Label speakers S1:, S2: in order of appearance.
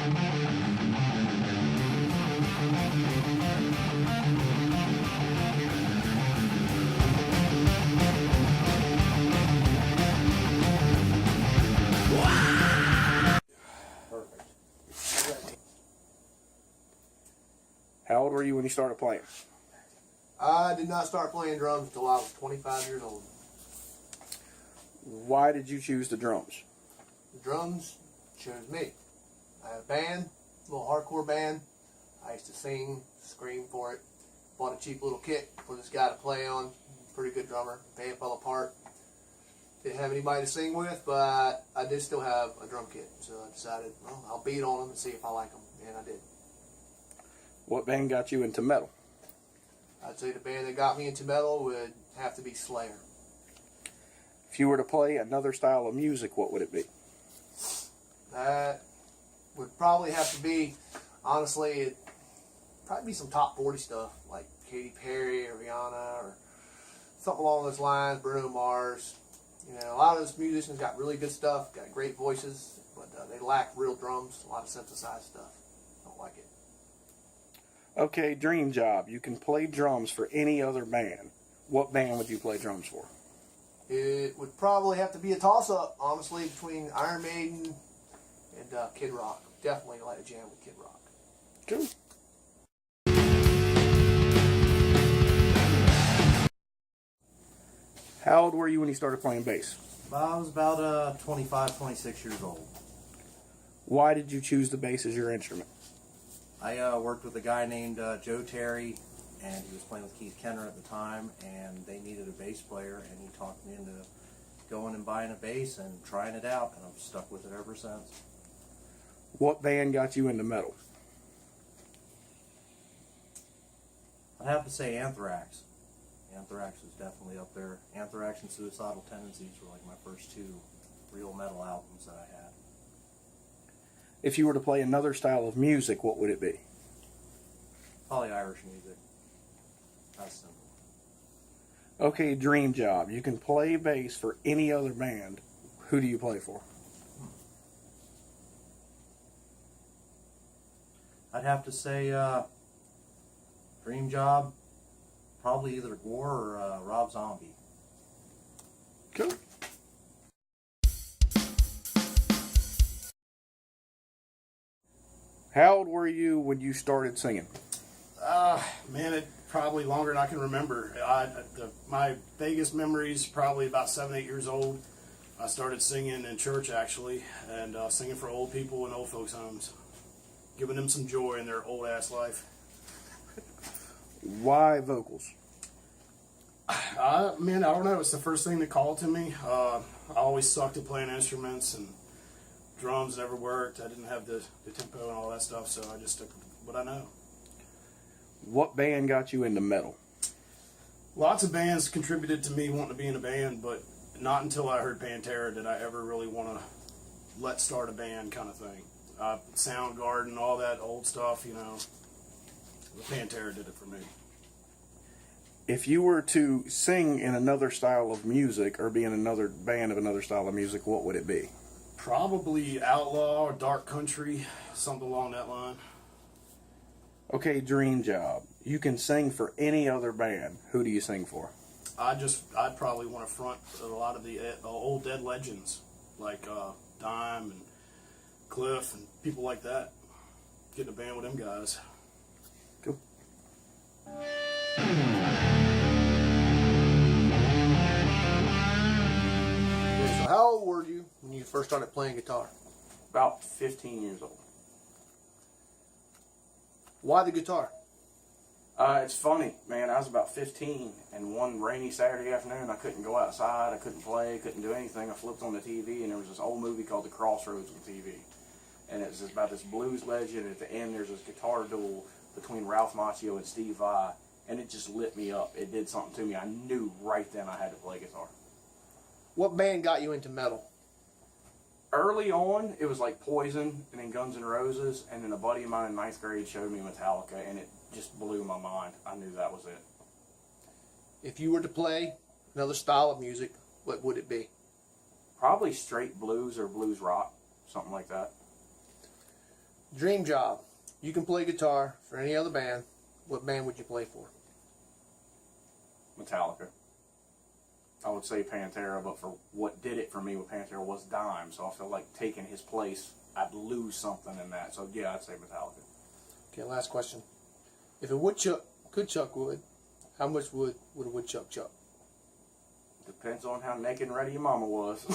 S1: How old were you when you started playing?
S2: I did not start playing drums until I was 25 years old.
S1: Why did you choose the drums?
S2: The drums chose me. I had a band, a little hardcore band. I used to sing, scream for it. Bought a cheap little kit for this guy to play on. Pretty good drummer. Band fell apart. Didn't have anybody to sing with, but I did still have a drum kit. So I decided, well, I'll beat on them and see if I like them. And I did.
S1: What band got you into metal?
S2: I'd say the band that got me into metal would have to be Slayer.
S1: If you were to play another style of music, what would it be?
S2: That would probably have to be, honestly, it'd probably be some top 40 stuff, like Katy Perry or Rihanna or something along those lines, Bruno Mars. You know, a lot of those musicians got really good stuff, got great voices, but they lack real drums, a lot of synthesized stuff. Don't like it.
S1: Okay, dream job. You can play drums for any other band. What band would you play drums for?
S2: It would probably have to be a toss-up, honestly, between Iron Maiden and Kid Rock. Definitely like a jam with Kid Rock.
S1: Cool. How old were you when you started playing bass?
S3: I was about 25, 26 years old.
S1: Why did you choose the bass as your instrument?
S3: I worked with a guy named Joe Terry, and he was playing with Keith Kenner at the time, and they needed a bass player, and he talked me into going and buying a bass and trying it out, and I've stuck with it ever since.
S1: What band got you into metal?
S3: I'd have to say Anthrax. Anthrax was definitely up there. Anthrax and Suicidal Tendencies were like my first two real metal albums that I had.
S1: If you were to play another style of music, what would it be?
S3: Probably Irish music. That's simple.
S1: Okay, dream job. You can play bass for any other band. Who do you play for?
S3: I'd have to say dream job, probably either Gore or Rob Zombie.
S1: Cool. How old were you when you started singing?
S4: Man, it probably longer than I can remember. My vaguest memories probably about 7, 8 years old. I started singing in church actually, and singing for old people in old folks' homes, giving them some joy in their old ass life.
S1: Why vocals?
S4: Man, I don't know. It's the first thing that called to me. I always sucked at playing instruments, and drums never worked. I didn't have the tempo and all that stuff, so I just stuck with what I know.
S1: What band got you into metal?
S4: Lots of bands contributed to me wanting to be in a band, but not until I heard Pantera did I ever really want to let's start a band kind of thing. Soundgarden, all that old stuff, you know. Pantera did it for me.
S1: If you were to sing in another style of music or be in another band of another style of music, what would it be?
S4: Probably outlaw or dark country, something along that line.
S1: Okay, dream job. You can sing for any other band. Who do you sing for?
S4: I'd probably want to front a lot of the old dead legends, like Dime and Cliff and people like that. Get in a band with them guys.
S1: Cool.
S2: So how old were you when you first started playing guitar?
S1: About 15 years old.
S2: Why the guitar?
S1: It's funny, man. I was about 15, and one rainy Saturday afternoon, I couldn't go outside, I couldn't play, couldn't do anything. I flipped on the TV, and there was this old movie called The Crossroads on TV. And it's about this blues legend, and at the end, there's this guitar duel between Ralph Macchio and Steve Vai, and it just lit me up. It did something to me. I knew right then I had to play guitar.
S2: What band got you into metal?
S1: Early on, it was like Poison and then Guns N' Roses, and then a buddy of mine in 9th grade showed me Metallica, and it just blew my mind. I knew that was it.
S2: If you were to play another style of music, what would it be?
S1: Probably straight blues or blues rock, something like that.
S2: Dream job. You can play guitar for any other band. What band would you play for?
S1: Metallica. I would say Pantera, but for what did it for me with Pantera was Dime, so I feel like taking his place, I'd lose something in that. So yeah, I'd say Metallica.
S2: Okay, last question. If a woodchuck could chuck wood, how much wood would a woodchuck chuck?
S1: Depends on how naked and ready your mama was.